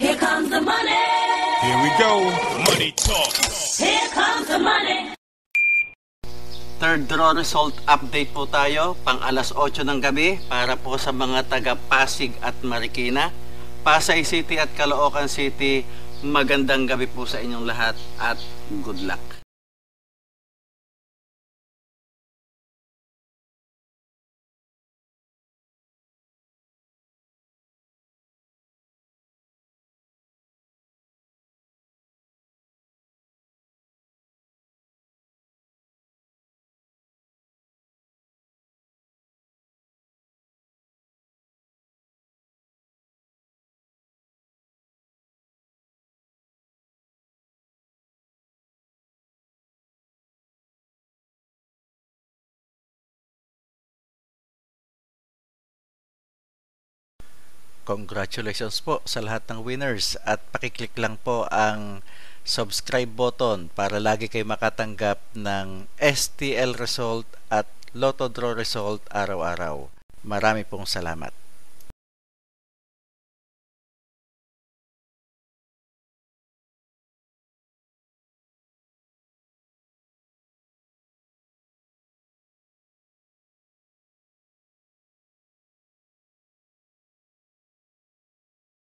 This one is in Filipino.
Here comes the money. Here we go. Money talk. Here comes the money. Third draw result update po tayo, pang alas 8 ng gabi para po sa mga taga Pasig at Marikina, Pasay City at Caloocan City. Magandang gabi po sa inyong lahat at good luck. Congratulations po sa lahat ng winners at pakiclick lang po ang subscribe button para lagi kayo makatanggap ng STL result at Lotto Draw result araw-araw. Marami pong salamat.